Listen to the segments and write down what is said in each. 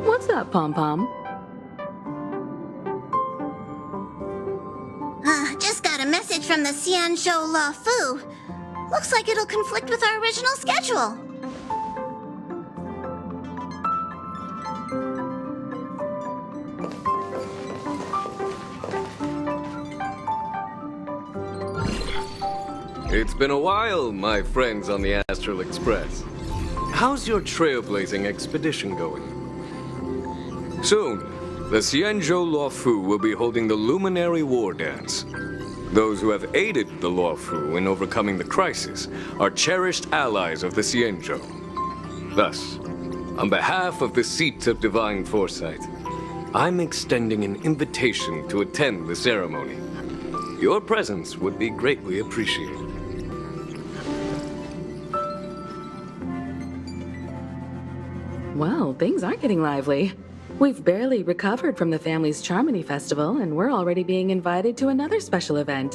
What's up, Pom-Pom? Just got a message from the Xianzhou La Fu. Looks like it'll conflict with our original schedule. It's been a while, my friends on the Astral Express. How's your trailblazing expedition going? Soon, the Xianzhou Luofu will be holding the Luminary War Dance. Those who have aided the Luofu in overcoming the crisis are cherished allies of the Xianzhou. Thus, on behalf of the Seat of Divine Foresight, I'm extending an invitation to attend the ceremony. Your presence would be greatly appreciated. Well, things aren't getting lively. We've barely recovered from the family's Charmony Festival, and we're already being invited to another special event.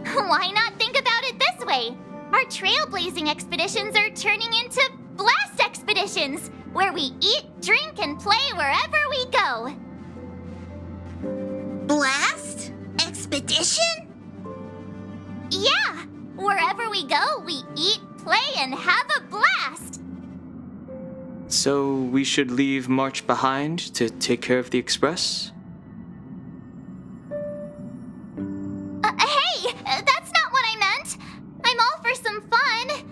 Why not think about it this way? Our trailblazing expeditions are turning into blast expeditions, where we eat, drink, and play wherever we go. Blast? Expedition? Yeah! Wherever we go, we eat, play, and have a blast! So we should leave March behind to take care of the Express? Hey! That's not what I meant! I'm all for some fun!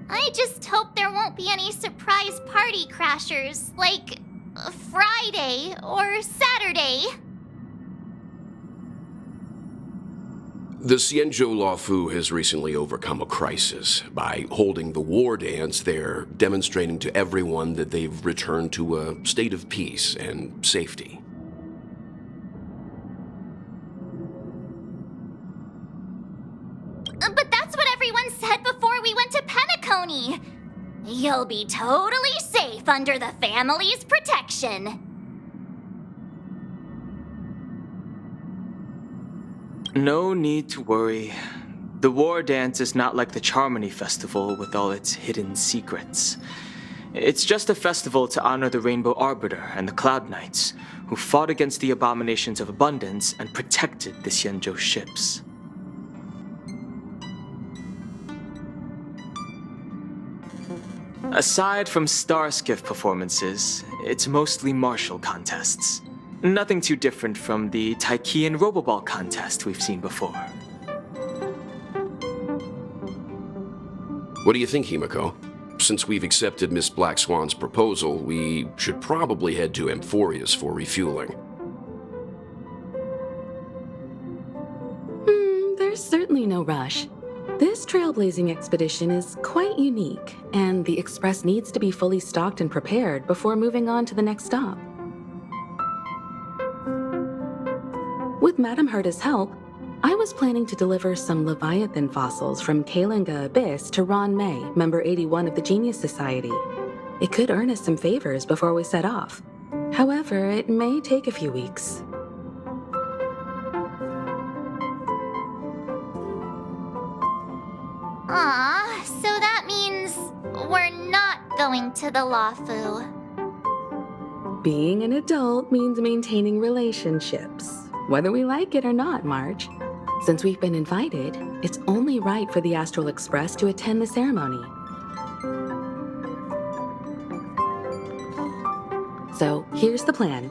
I just hope there won't be any surprise party crashers, like Friday or Saturday. The Xianzhou Luofu has recently overcome a crisis. By holding the war dance, they're demonstrating to everyone that they've returned to a state of peace and safety. But that's what everyone said before we went to Penacony. You'll be totally safe under the family's protection. No need to worry. The War Dance is not like the Charmony Festival with all its hidden secrets. It's just a festival to honor the Rainbow Arbiter and the Cloud Knights, who fought against the abominations of abundance and protected the Xianzhou ships. Aside from star skiff performances, it's mostly martial contests. Nothing too different from the Taiki and Roboball contest we've seen before. What do you think, Himiko? Since we've accepted Miss Black Swan's proposal, we should probably head to Amphorius for refueling. There's certainly no rush. This trailblazing expedition is quite unique, and the Express needs to be fully stocked and prepared before moving on to the next stop. With Madame Herta's help, I was planning to deliver some Leviathan fossils from Kalinga Abyss to Ron May, member 81 of the Genius Society. It could earn us some favors before we set off. However, it may take a few weeks. Aw, so that means we're not going to the Luofu. Being an adult means maintaining relationships, whether we like it or not, Marge. Since we've been invited, it's only right for the Astral Express to attend the ceremony. So, here's the plan.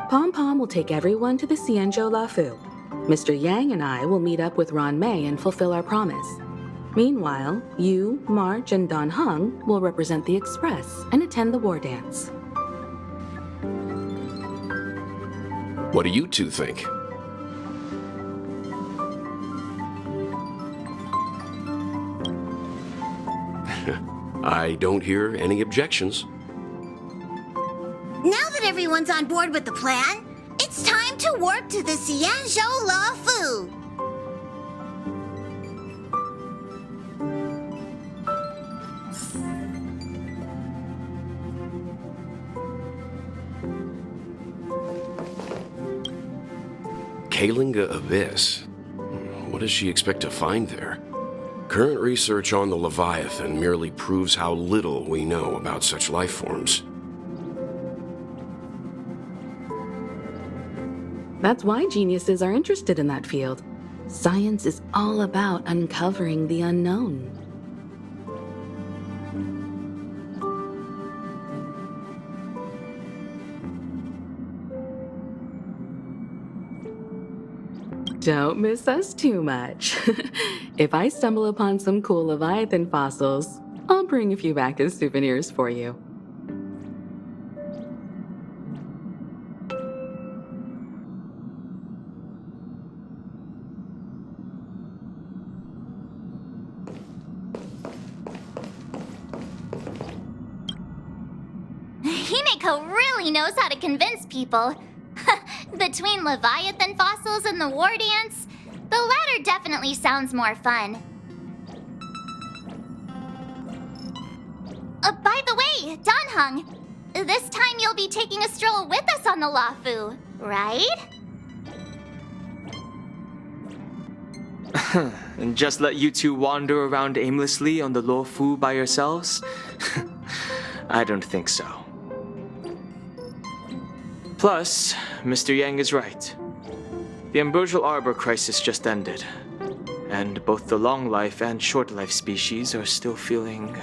Pom-Pom will take everyone to the Xianzhou Luofu. Mr. Yang and I will meet up with Ron May and fulfill our promise. Meanwhile, you, March, and Don Hung will represent the Express and attend the war dance. What do you two think? I don't hear any objections. Now that everyone's on board with the plan, it's time to warp to the Xianzhou Luofu. Kalinga Abyss. What does she expect to find there? Current research on the Leviathan merely proves how little we know about such life forms. That's why geniuses are interested in that field. Science is all about uncovering the unknown. Don't miss us too much. If I stumble upon some cool Leviathan fossils, I'll bring a few back as souvenirs for you. Himeko really knows how to convince people. Between Leviathan fossils and the war dance, the latter definitely sounds more fun. By the way, Danheng, this time you'll be taking a stroll with us on the Luofu, right? And just let you two wander around aimlessly on the Luofu by yourselves? I don't think so. Plus, Mr. Yang is right. The ambrosial arbor crisis just ended, and both the long life and short life species are still feeling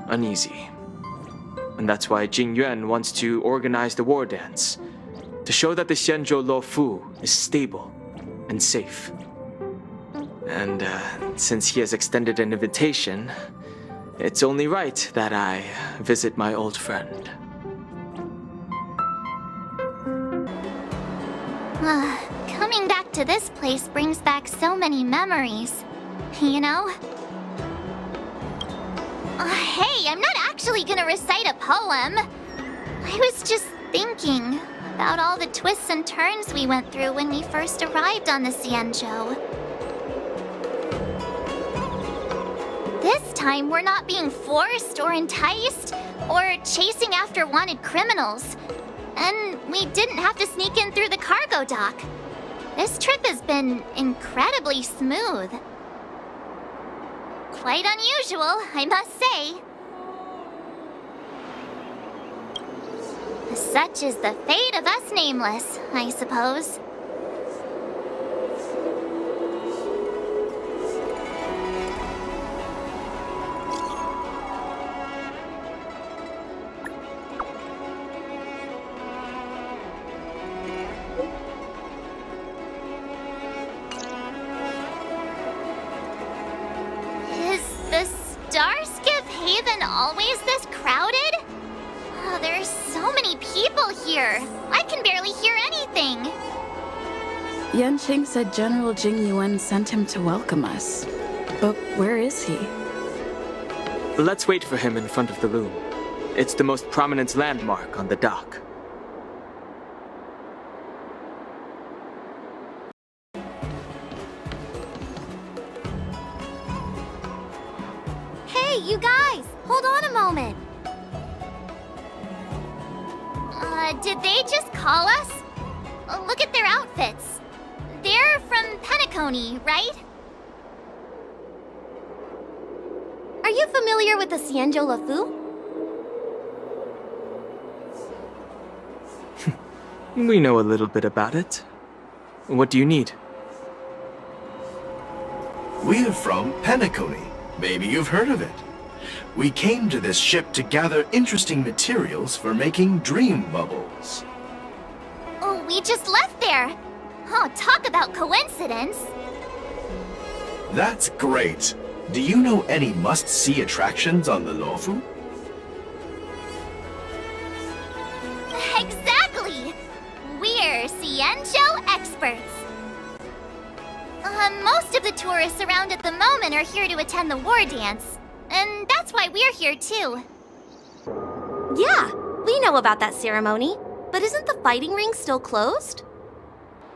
uneasy. And that's why Jing Yuan wants to organize the war dance, to show that the Xianzhou Luofu is stable and safe. And since he has extended an invitation, it's only right that I visit my old friend. Coming back to this place brings back so many memories, you know? Hey, I'm not actually gonna recite a poem. I was just thinking about all the twists and turns we went through when we first arrived on the Xianzhou. This time, we're not being forced or enticed or chasing after wanted criminals. And we didn't have to sneak in through the cargo dock. This trip has been incredibly smooth. Quite unusual, I must say. Such is the fate of us nameless, I suppose. Always this crowded? Oh, there's so many people here. I can barely hear anything. Yanqing said General Jing Yuan sent him to welcome us. But where is he? Let's wait for him in front of the loom. It's the most prominent landmark on the dock. Hey, you guys! Hold on a moment. Did they just call us? Look at their outfits. They're from Penacony, right? Are you familiar with the Xianzhou Luofu? We know a little bit about it. What do you need? We're from Penacony. Maybe you've heard of it. We came to this ship to gather interesting materials for making dream bubbles. Oh, we just left there. Oh, talk about coincidence. That's great. Do you know any must-see attractions on the Luofu? Exactly! We're Xianzhou experts. Most of the tourists around at the moment are here to attend the war dance. And that's why we're here too. Yeah, we know about that ceremony. But isn't the fighting ring still closed?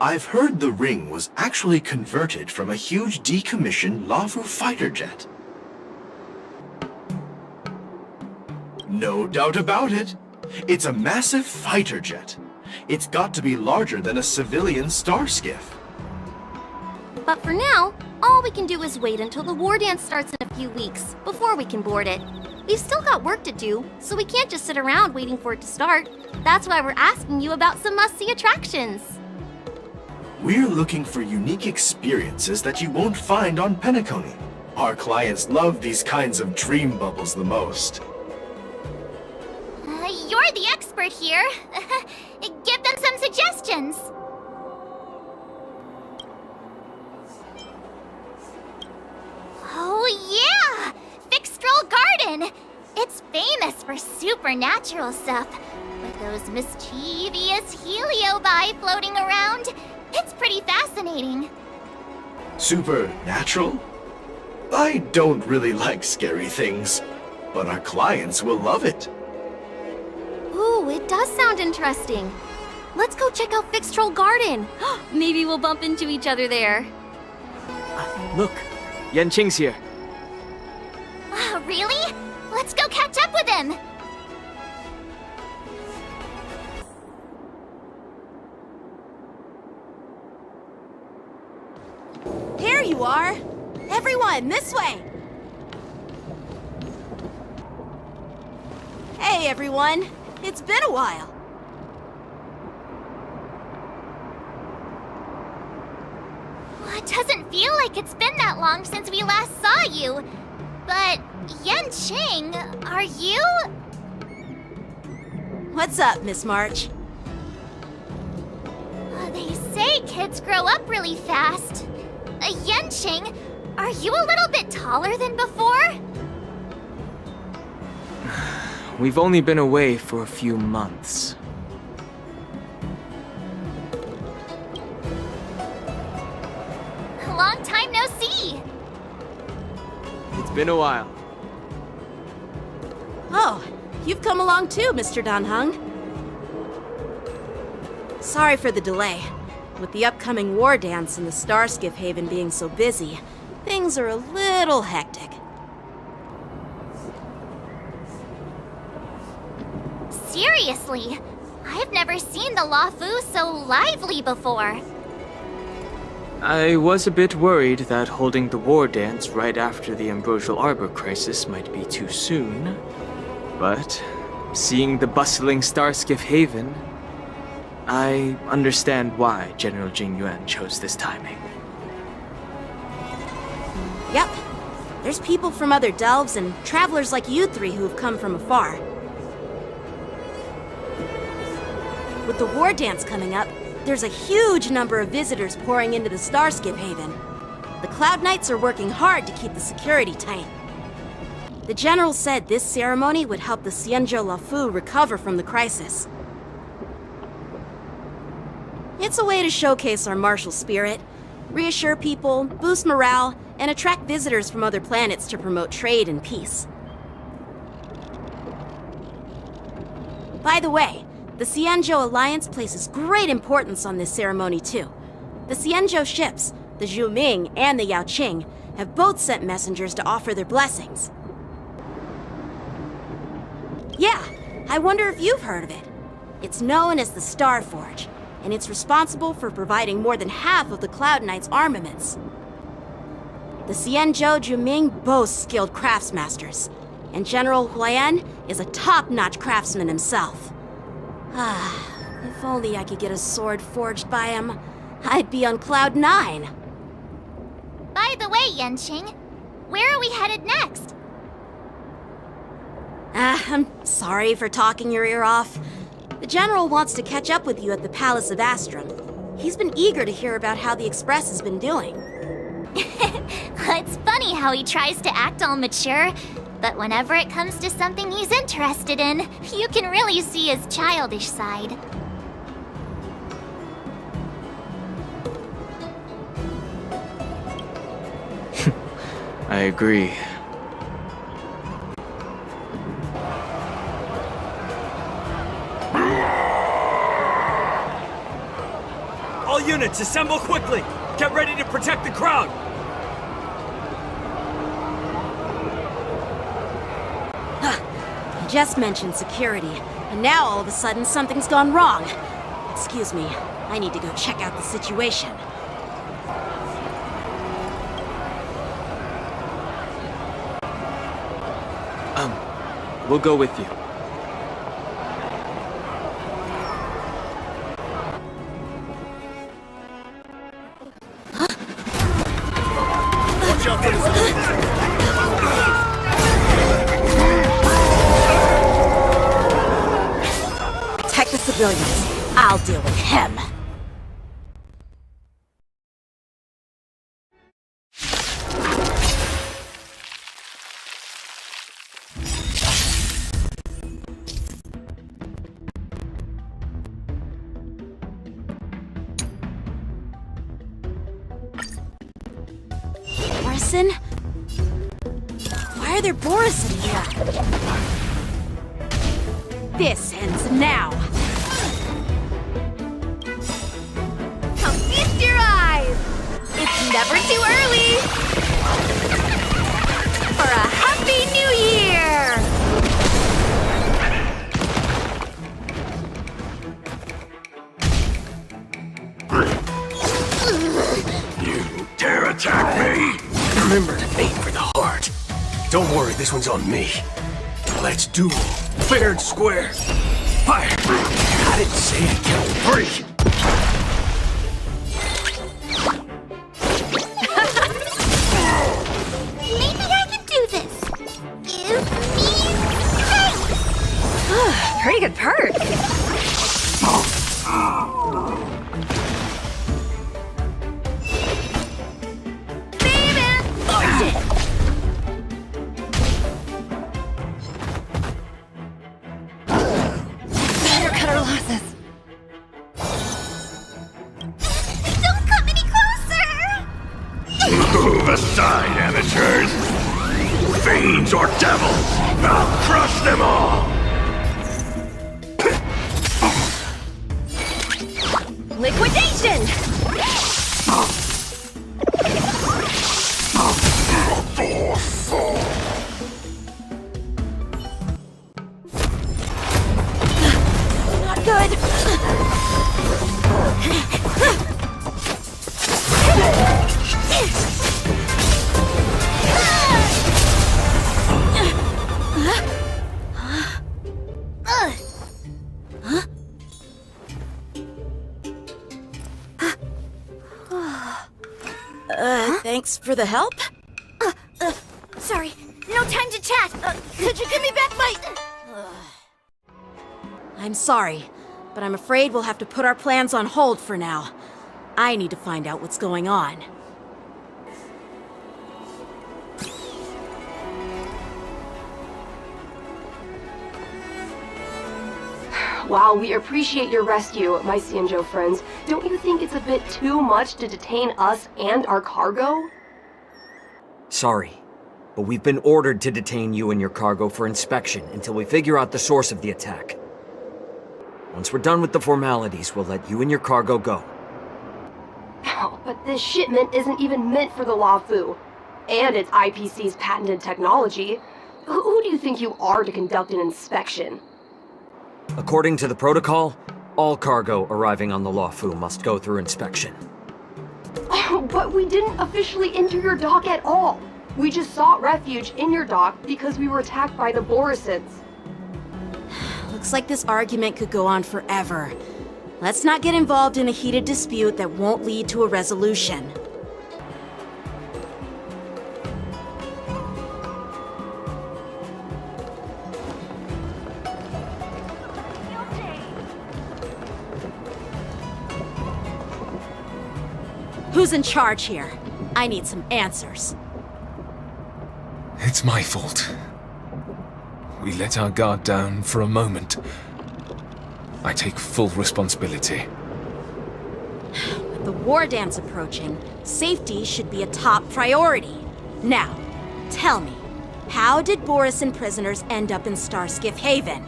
I've heard the ring was actually converted from a huge decommissioned Luofu fighter jet. No doubt about it. It's a massive fighter jet. It's got to be larger than a civilian star skiff. But for now, All we can do is wait until the war dance starts in a few weeks, before we can board it. We've still got work to do, so we can't just sit around waiting for it to start. That's why we're asking you about some must-see attractions. We're looking for unique experiences that you won't find on Penacony. Our clients love these kinds of dream bubbles the most. You're the expert here. Give them some suggestions. Oh yeah! Fixtrol Garden! It's famous for supernatural stuff. With those mischievous heliobi floating around. It's pretty fascinating. Supernatural? I don't really like scary things, but our clients will love it. Ooh, it does sound interesting. Let's go check out Fixtrol Garden. Maybe we'll bump into each other there. Look, Yanqing's here. Really? Let's go catch up with him! Here you are! Everyone, this way! Hey, everyone! It's been a while. It doesn't feel like it's been that long since we last saw you. But, Yanqing, are you? What's up, Miss March? They say kids grow up really fast. Yanqing, are you a little bit taller than before? We've only been away for a few months. Long time no see. It's been a while. Oh, you've come along too, Mr. Danheng. Sorry for the delay. With the upcoming war dance and the Starskiff Haven being so busy, things are a little hectic. Seriously, I've never seen the Lafu so lively before. I was a bit worried that holding the war dance right after the Ambrosial Arbor crisis might be too soon. But seeing the bustling Starskiff Haven, I understand why General Jing Yuan chose this timing. Yep. There's people from other delves and travelers like you three who've come from afar. With the war dance coming up, there's a huge number of visitors pouring into the Starskiff Haven. The Cloud Knights are working hard to keep the security tight. The General said this ceremony would help the Xianzhou Lafu recover from the crisis. It's a way to showcase our martial spirit, reassure people, boost morale, and attract visitors from other planets to promote trade and peace. By the way, the Xianzhou Alliance places great importance on this ceremony too. The Xianzhou ships, the Zhuming and the Yaoqing, have both sent messengers to offer their blessings. Yeah, I wonder if you've heard of it. It's known as the Star Forge, and it's responsible for providing more than half of the Cloud Knights' armaments. The Xianzhou Zhuming boasts skilled craftsmasters, and General Huayan is a top-notch craftsman himself. If only I could get a sword forged by him, I'd be on Cloud 9. By the way, Yanqing, where are we headed next? I'm sorry for talking your ear off. The General wants to catch up with you at the Palace of Astrum. He's been eager to hear about how the Express has been doing. It's funny how he tries to act all mature, but whenever it comes to something he's interested in, you can really see his childish side. I agree. All units, assemble quickly! Get ready to protect the crowd! I just mentioned security, and now all of a sudden something's gone wrong. Excuse me, I need to go check out the situation. We'll go with you. Protect the civilians. I'll deal with him. Borison? Why are there Borison here? This ends now. Come feast your eyes! It's never too early! For a Happy New Year! You dare attack me? Remember to aim for the heart. Don't worry, this one's on me. Let's duel. Fair and square. Fire! I didn't say I'd count to 3. Maybe I can do this. Give me strength! Pretty good perk. Better cut our losses. Don't come any closer! Move aside, amateurs! Fiends or devils! I'll crush them all! Liquidation! Not good. Thanks for the help. Sorry, no time to chat. Could you give me back my... I'm sorry, but I'm afraid we'll have to put our plans on hold for now. I need to find out what's going on. While we appreciate your rescue, my Cianjo friends, don't you think it's a bit too much to detain us and our cargo? Sorry, but we've been ordered to detain you and your cargo for inspection until we figure out the source of the attack. Once we're done with the formalities, we'll let you and your cargo go. Oh, but this shipment isn't even meant for the Lafu, and it's IPC's patented technology. Who do you think you are to conduct an inspection? According to the protocol, all cargo arriving on the Lafu must go through inspection. Oh, but we didn't officially enter your dock at all. We just sought refuge in your dock because we were attacked by the Borisons. Looks like this argument could go on forever. Let's not get involved in a heated dispute that won't lead to a resolution. Who's in charge here? I need some answers. It's my fault. We let our guard down for a moment. I take full responsibility. With the war dance approaching, safety should be a top priority. Now, tell me, how did Borison prisoners end up in Starskiff Haven?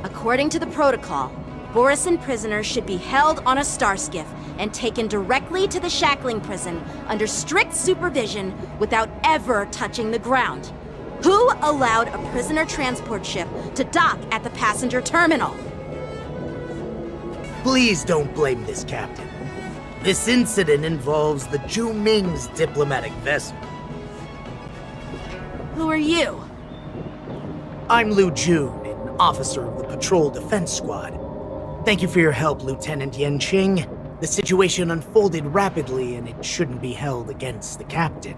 According to the protocol, Borison prisoners should be held on a Starskiff and taken directly to the shackling prison under strict supervision without ever touching the ground. Who allowed a prisoner transport ship to dock at the passenger terminal? Please don't blame this captain. This incident involves the Zhu Ming's diplomatic vessel. Who are you? I'm Liu Jun, an officer of the Patrol Defense Squad. Thank you for your help, Lieutenant Yanqing. The situation unfolded rapidly, and it shouldn't be held against the captain.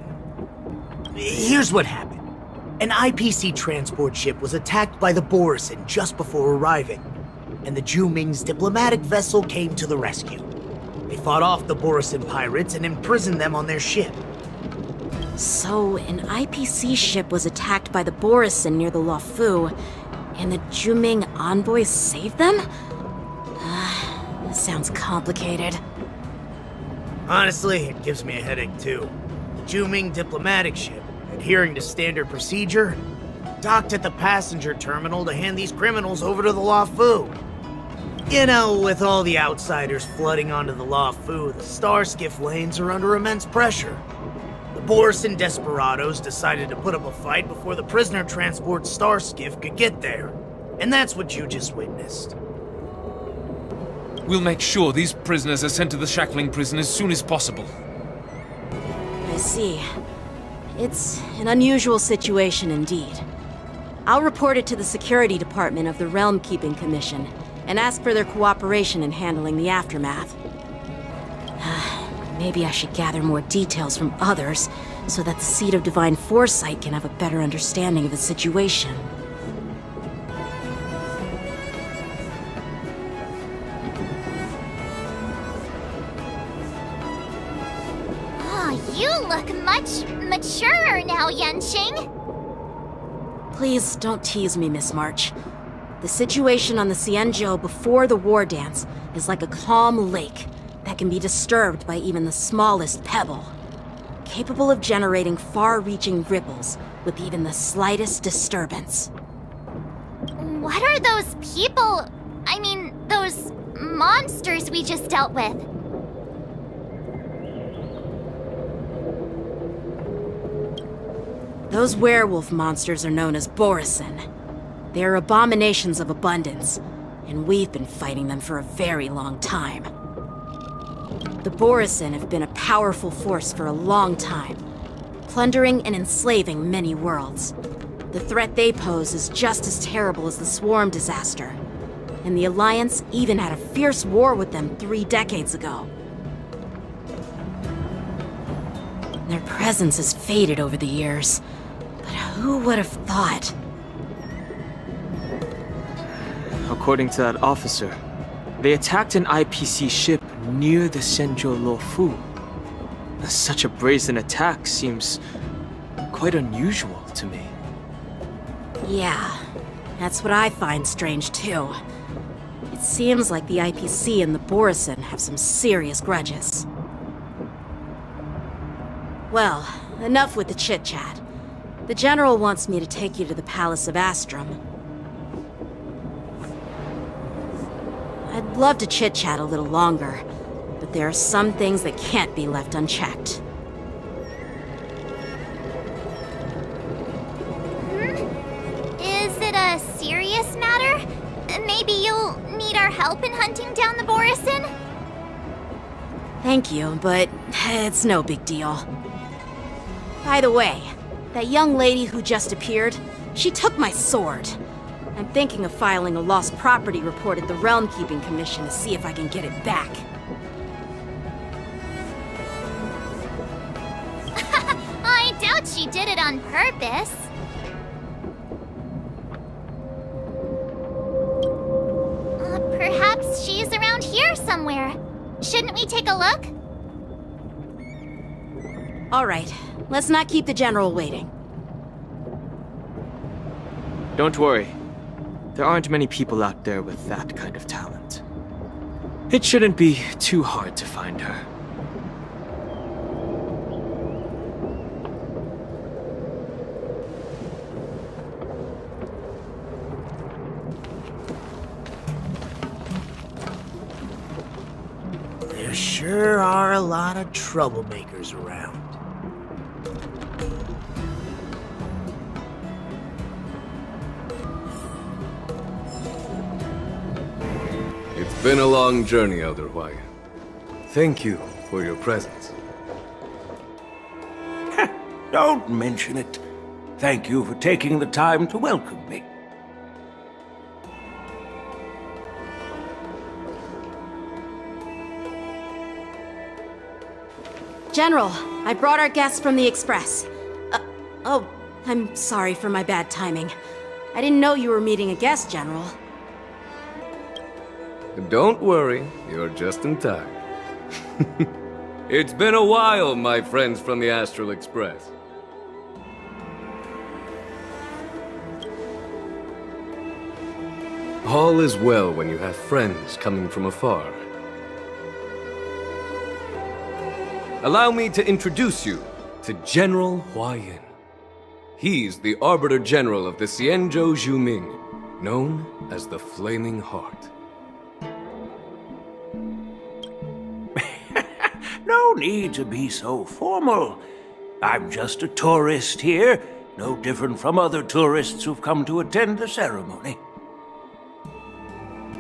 Here's what happened. An IPC transport ship was attacked by the Borison just before arriving, and the Juming's diplomatic vessel came to the rescue. They fought off the Borison pirates and imprisoned them on their ship. So, an IPC ship was attacked by the Borison near the Luofu, and the Juming envoys saved them? This sounds complicated. Honestly, it gives me a headache too. The Juming diplomatic ship, adhering to standard procedure, docked at the passenger terminal to hand these criminals over to the Luofu. You know, with all the outsiders flooding onto the Luofu, the star skiff lanes are under immense pressure. The Borison desperados decided to put up a fight before the prisoner transport star skiff could get there. And that's what you just witnessed. We'll make sure these prisoners are sent to the shackling prison as soon as possible. I see. It's an unusual situation indeed. I'll report it to the security department of the Realm Keeping Commission and ask for their cooperation in handling the aftermath. Maybe I should gather more details from others so that the Seat of Divine Foresight can have a better understanding of the situation. You look much maturer now, Yanqing. Please don't tease me, Miss March. The situation on the Xianzhou before the war dance is like a calm lake that can be disturbed by even the smallest pebble, capable of generating far-reaching ripples with even the slightest disturbance. What are those people, I mean, those monsters we just dealt with? Those werewolf monsters are known as Borison. They are abominations of abundance, and we've been fighting them for a very long time. The Borison have been a powerful force for a long time, plundering and enslaving many worlds. The threat they pose is just as terrible as the Swarm disaster, and the Alliance even had a fierce war with them 3 decades ago. Their presence has faded over the years, but who would have thought? According to that officer, they attacked an IPC ship near the Xianzhou Luofu. Such a brazen attack seems quite unusual to me. Yeah, that's what I find strange too. It seems like the IPC and the Borison have some serious grudges. Well, enough with the chit-chat. The General wants me to take you to the Palace of Astrum. I'd love to chit-chat a little longer, but there are some things that can't be left unchecked. Is it a serious matter? Maybe you'll need our help in hunting down the Borison? Thank you, but it's no big deal. By the way, that young lady who just appeared, she took my sword. I'm thinking of filing a lost property report at the Realm Keeping Commission to see if I can get it back. I doubt she did it on purpose. Perhaps she's around here somewhere. Shouldn't we take a look? All right, let's not keep the General waiting. Don't worry. There aren't many people out there with that kind of talent. It shouldn't be too hard to find her. There sure are a lot of troublemakers around. It's been a long journey, Elder Huai. Thank you for your presence. Don't mention it. Thank you for taking the time to welcome me. General, I brought our guests from the Express. Oh, I'm sorry for my bad timing. I didn't know you were meeting a guest, General. Don't worry, you're just in time. It's been a while, my friends from the Astral Express. All is well when you have friends coming from afar. Allow me to introduce you to General Huayan. He's the Arbiter General of the Xianzhou Zhuming, known as the Flaming Heart. No need to be so formal. I'm just a tourist here, no different from other tourists who've come to attend the ceremony.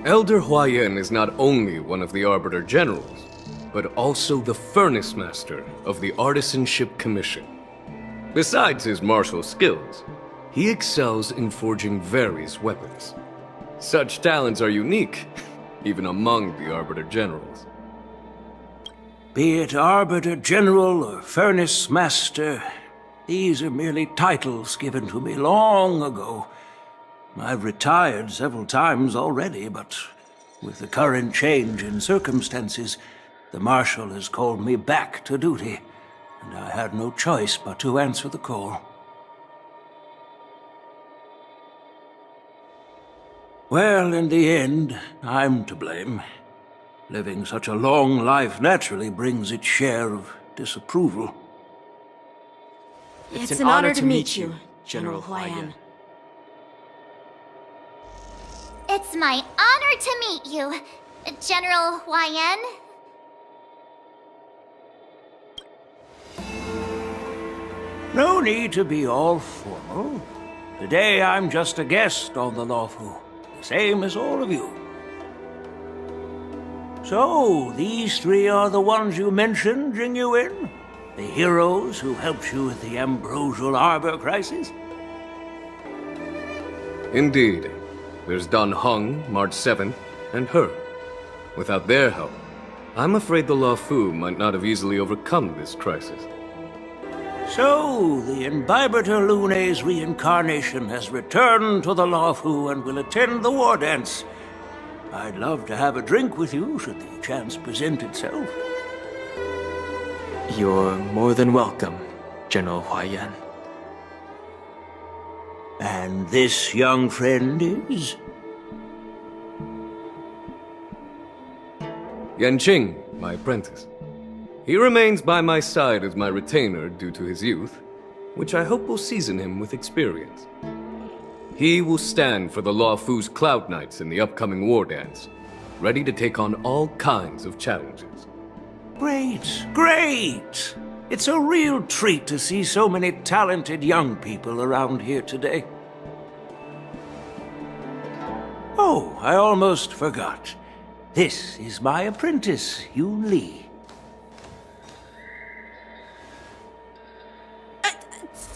Elder Huayan is not only one of the Arbiter Generals, but also the Furnace Master of the Artisanship Commission. Besides his martial skills, he excels in forging various weapons. Such talents are unique, even among the Arbiter Generals. Be it Arbiter General or Furnace Master, these are merely titles given to me long ago. I've retired several times already, but with the current change in circumstances, the Marshal has called me back to duty, and I had no choice but to answer the call. Well, in the end, I'm to blame. Living such a long life naturally brings its share of disapproval. It's an honor to meet you, General Huayan. It's my honor to meet you, General Huayan. No need to be all formal. Today I'm just a guest on the Luofu, the same as all of you. So, these three are the ones you mentioned, Jingyuin? The heroes who helped you with the Ambrosial Arbor crisis? Indeed. There's Dan Heng, March 7th, and her. Without their help, I'm afraid the Luofu might not have easily overcome this crisis. So, the Imbibitor Lune's reincarnation has returned to the Luofu and will attend the war dance. I'd love to have a drink with you should the chance present itself. You're more than welcome, General Huayan. And this young friend is? Yanqing, my apprentice. He remains by my side as my retainer due to his youth, which I hope will season him with experience. He will stand for the Luofu's Cloud Knights in the upcoming war dance, ready to take on all kinds of challenges. Great, great! It's a real treat to see so many talented young people around here today. Oh, I almost forgot. This is my apprentice, Yun Li.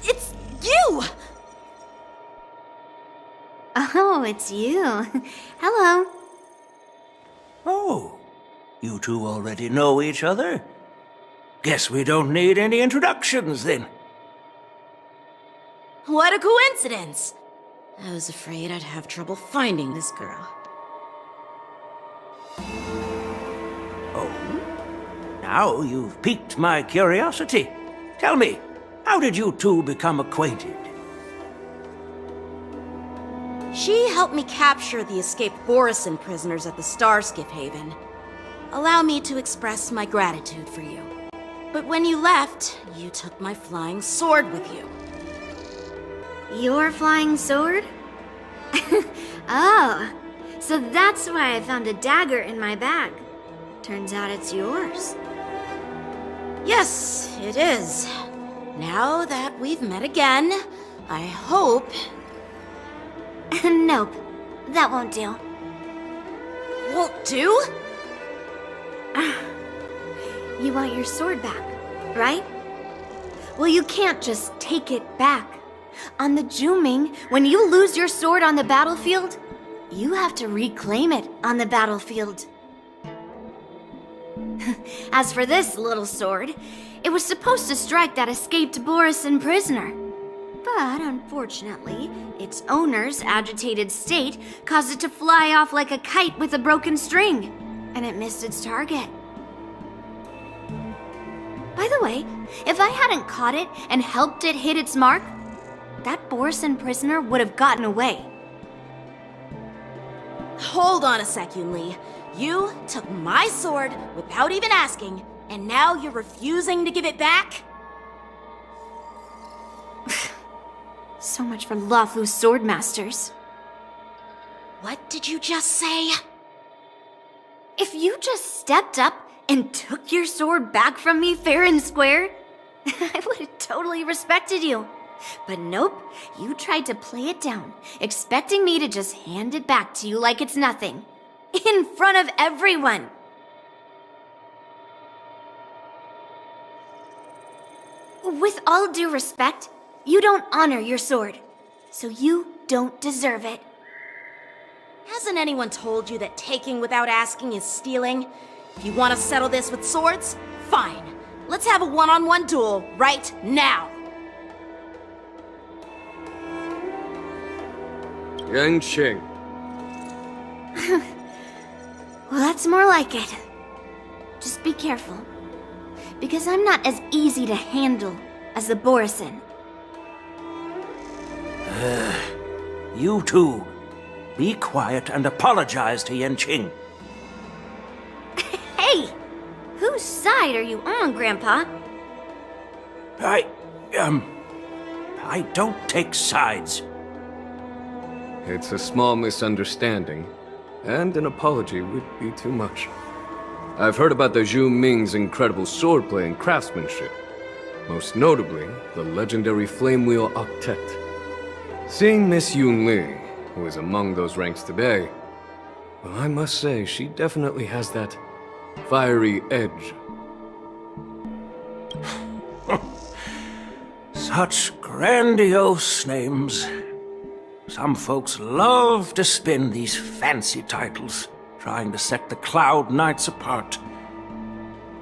It's you! Oh, it's you. Hello. Oh, you two already know each other? Guess we don't need any introductions, then. What a coincidence! I was afraid I'd have trouble finding this girl. Oh? Now you've piqued my curiosity. Tell me, how did you two become acquainted? She helped me capture the escaped Borisin prisoners at the Starskiff Haven. Allow me to express my gratitude for you. But when you left, you took my flying sword with you. Your flying sword? Oh, so that's why I found a dagger in my bag. Turns out it's yours. Yes, it is. Now that we've met again, I hope... Nope, that won't do. Won't do? You want your sword back, right? Well, you can't just take it back. On the Zhuming, when you lose your sword on the battlefield, you have to reclaim it on the battlefield. As for this little sword, It was supposed to strike that escaped Borisin prisoner. But unfortunately, its owner's agitated state caused it to fly off like a kite with a broken string, and it missed its target. By the way, if I hadn't caught it and helped it hit its mark, that Borisin prisoner would have gotten away. Hold on a sec, Yunli. You took my sword without even asking, and now you're refusing to give it back? So much for Lafu's swordmasters. What did you just say? If you just stepped up and took your sword back from me fair and square, I would have totally respected you. But nope, you tried to play it down, expecting me to just hand it back to you like it's nothing. In front of everyone. With all due respect, you don't honor your sword, so you don't deserve it. Hasn't anyone told you that taking without asking is stealing? If you want to settle this with swords, fine. Let's have a one-on-one duel right now. Yanqing. Well, that's more like it. Just be careful, because I'm not as easy to handle as the Borisin. You two, be quiet and apologize to Yanqing. Hey! Whose side are you on, Grandpa? I don't take sides. It's a small misunderstanding, and an apology would be too much. I've heard about the Zhu Ming's incredible swordplay and craftsmanship, most notably the legendary Flame Wheel Octet. Seeing Miss Yunli, who is among those ranks today, well, I must say she definitely has that fiery edge. Such grandiose names. Some folks love to spin these fancy titles, trying to set the Cloud Knights apart.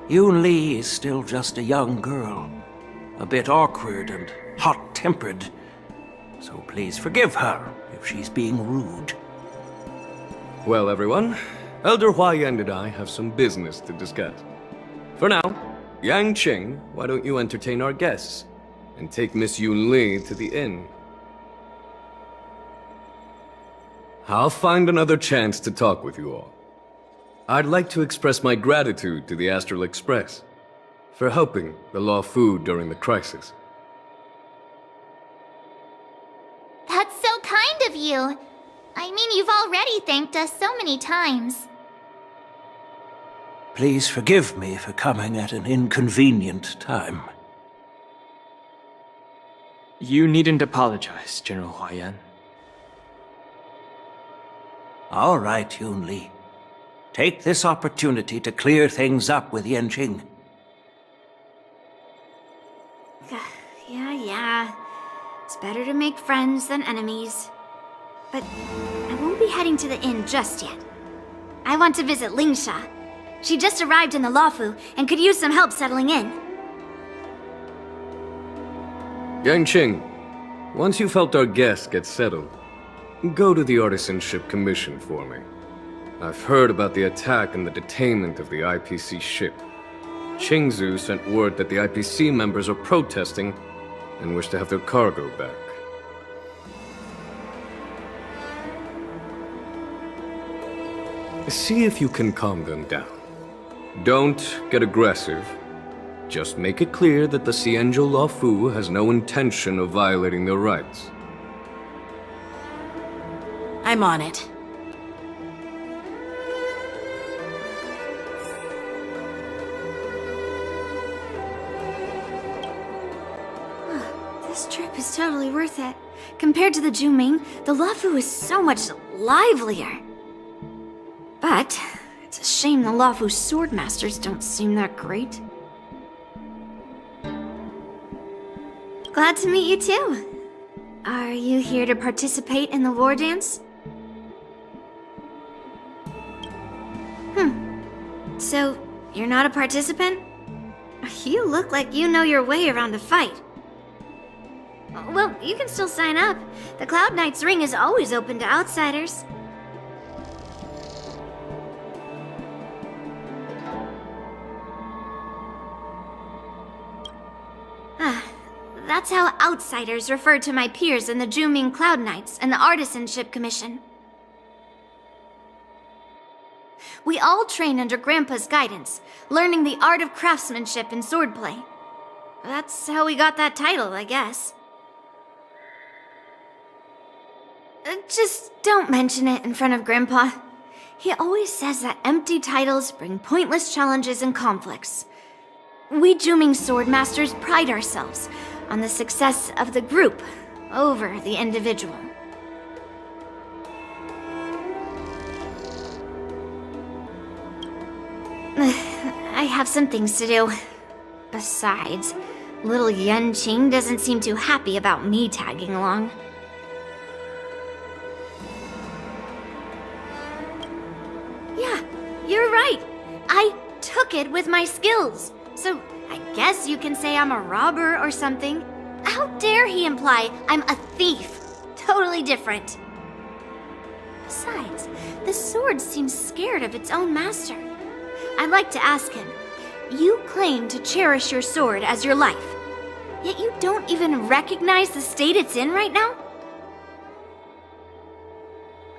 Yunli is still just a young girl, a bit awkward and hot-tempered, so please forgive her if she's being rude. Well, everyone, Elder Huayan and I have some business to discuss. For now, Yanqing, why don't you entertain our guests and take Miss Yunli to the inn? I'll find another chance to talk with you all. I'd like to express my gratitude to the Astral Express for helping the Law Fu during the crisis. That's so kind of you. I mean, you've already thanked us so many times. Please forgive me for coming at an inconvenient time. You needn't apologize, General Huayan. All right, Yunli. Take this opportunity to clear things up with Yanqing. Yeah. It's better to make friends than enemies. But I won't be heading to the inn just yet. I want to visit Lingsha. She just arrived in the Lafu and could use some help settling in. Yanqing, once you've helped our guests get settled, go to the Artisanship Commission for me. I've heard about the attack and the detainment of the IPC ship. Qingzu sent word that the IPC members are protesting and wish to have their cargo back. See if you can calm them down. Don't get aggressive. Just make it clear that the Xianzhou Law Fu has no intention of violating their rights. I'm on it. This trip is totally worth it. Compared to the Zhuming, the Lafu is so much livelier. But it's a shame the Lafu swordmasters don't seem that great. Glad to meet you too. Are you here to participate in the war dance? So, you're not a participant? You look like you know your way around a fight. Well, you can still sign up. The Cloud Knight's ring is always open to outsiders. That's how outsiders refer to my peers in the Juming Cloud Knights and the Artisanship Commission. We all train under Grandpa's guidance, learning the art of craftsmanship and swordplay. That's how we got that title, I guess. Just don't mention it in front of Grandpa. He always says that empty titles bring pointless challenges and conflicts. We Juming Sword Masters pride ourselves on the success of the group over the individual. I have some things to do. Besides, little Yanqing doesn't seem too happy about me tagging along. Yeah, you're right. I took it with my skills. So I guess you can say I'm a robber or something. How dare he imply I'm a thief? Totally different. Besides, the sword seems scared of its own master. I'd like to ask him, you claim to cherish your sword as your life, yet you don't even recognize the state it's in right now?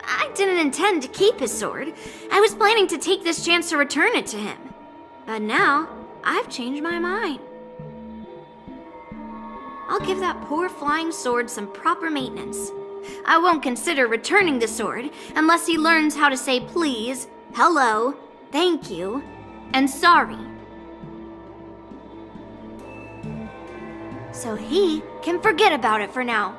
I didn't intend to keep his sword. I was planning to take this chance to return it to him. But now, I've changed my mind. I'll give that poor flying sword some proper maintenance. I won't consider returning the sword unless he learns how to say please, hello, thank you, and sorry. So he can forget about it for now.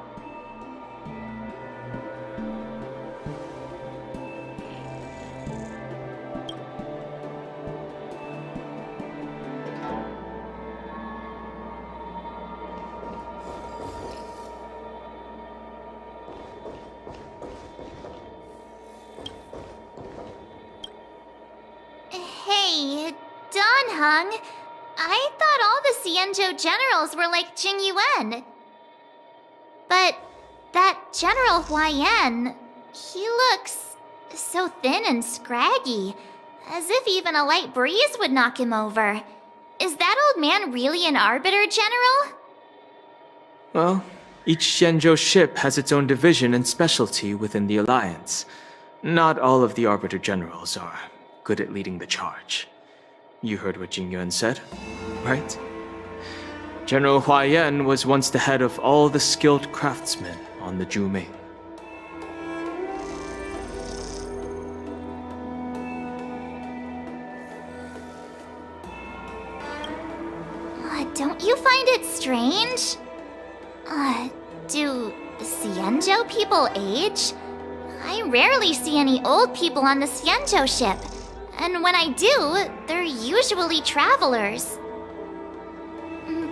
Hey, Donhung. I thought all the Xianzhou generals were like Jing Yuan. But that General Huaiyan, he looks so thin and scraggy, as if even a light breeze would knock him over. Is that old man really an Arbiter General? Well, each Xianzhou ship has its own division and specialty within the Alliance. Not all of the Arbiter Generals are good at leading the charge. You heard what Jing Yuan said, right? General Huaiyan was once the head of all the skilled craftsmen on the Juming. Don't you find it strange? Do Xianzhou people age? I rarely see any old people on the Xianzhou ship. And when I do, they're usually travelers.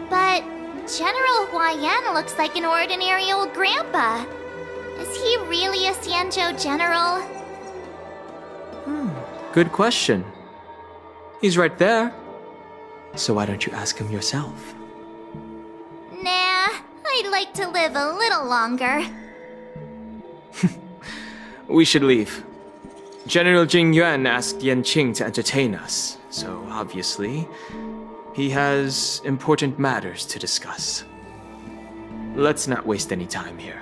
But General Huaiyan looks like an ordinary old grandpa. Is he really a Xianzhou general? Good question. He's right there. So why don't you ask him yourself? Nah, I'd like to live a little longer. We should leave. General Jing Yuan asked Yanqing to entertain us, so obviously, he has important matters to discuss. Let's not waste any time here.